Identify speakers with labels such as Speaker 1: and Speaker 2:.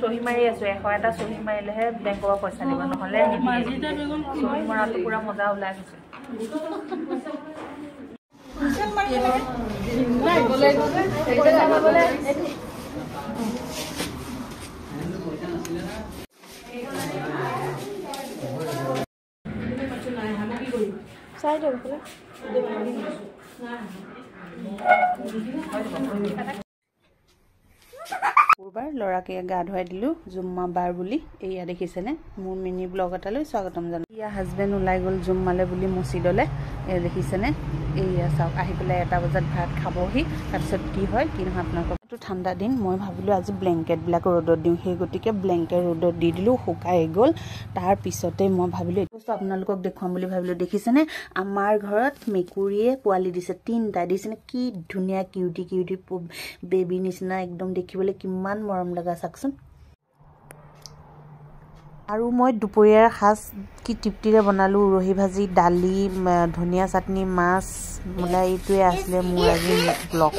Speaker 1: সহি মাৰি আছো 100 এটা সহি মাৰিলেহে বেংকৰ পৰা পইচা দিব নহলে সহি মৰাটো পুৰা মজা ওলাই গৈছে চাই দিও পূৰ্বাৰ লৰাকে গা ধুৱাই দিলো জুম্মা বাৰ বুলি এয়া দেখিছেনে মোৰ মিনি ব্লগ এটালৈ স্বাগতম জনাই ইয়া হাজবেণ্ড ওলাই গ'ল জুম্মালে বুলি মছজিদলে এই দেখিছেনে এয়া চাওক আহি পেলাই 1 বজাত ভাত খাবহি তাৰপিছত কি হয় কি নহয় আপোনালোকক এইটো ঠাণ্ডা দিন মই ভাবিলো আজি ব্লেংকেট বিলাক ৰ'দত দিওঁ সেই গতিকে ব্লেংকেট ৰ'দত দি দিলো শুকাই গ'ল তাৰ পিছতে মই ভাবিলো এই বস্তু আপোনালোকক দেখুৱাম বুলি ভাবিলো দেখিছেনে আমাৰ ঘৰত মেকুৰীয়ে পোৱালি দিছে 3টা দিছেনে কি ধুনীয়া কিউটি বেবি নিচিনা একদম দেখিবলৈ কিমান মৰম লগা চাকচোন আৰু মই দুপৰীয়াৰ সাজ কি টিপটিৰে বনালো উৰহি ভাজি দালি ধনিয়া চাটনি মাছ মোলা এইটোৱে আছিলে মোৰ আজি ব্লগ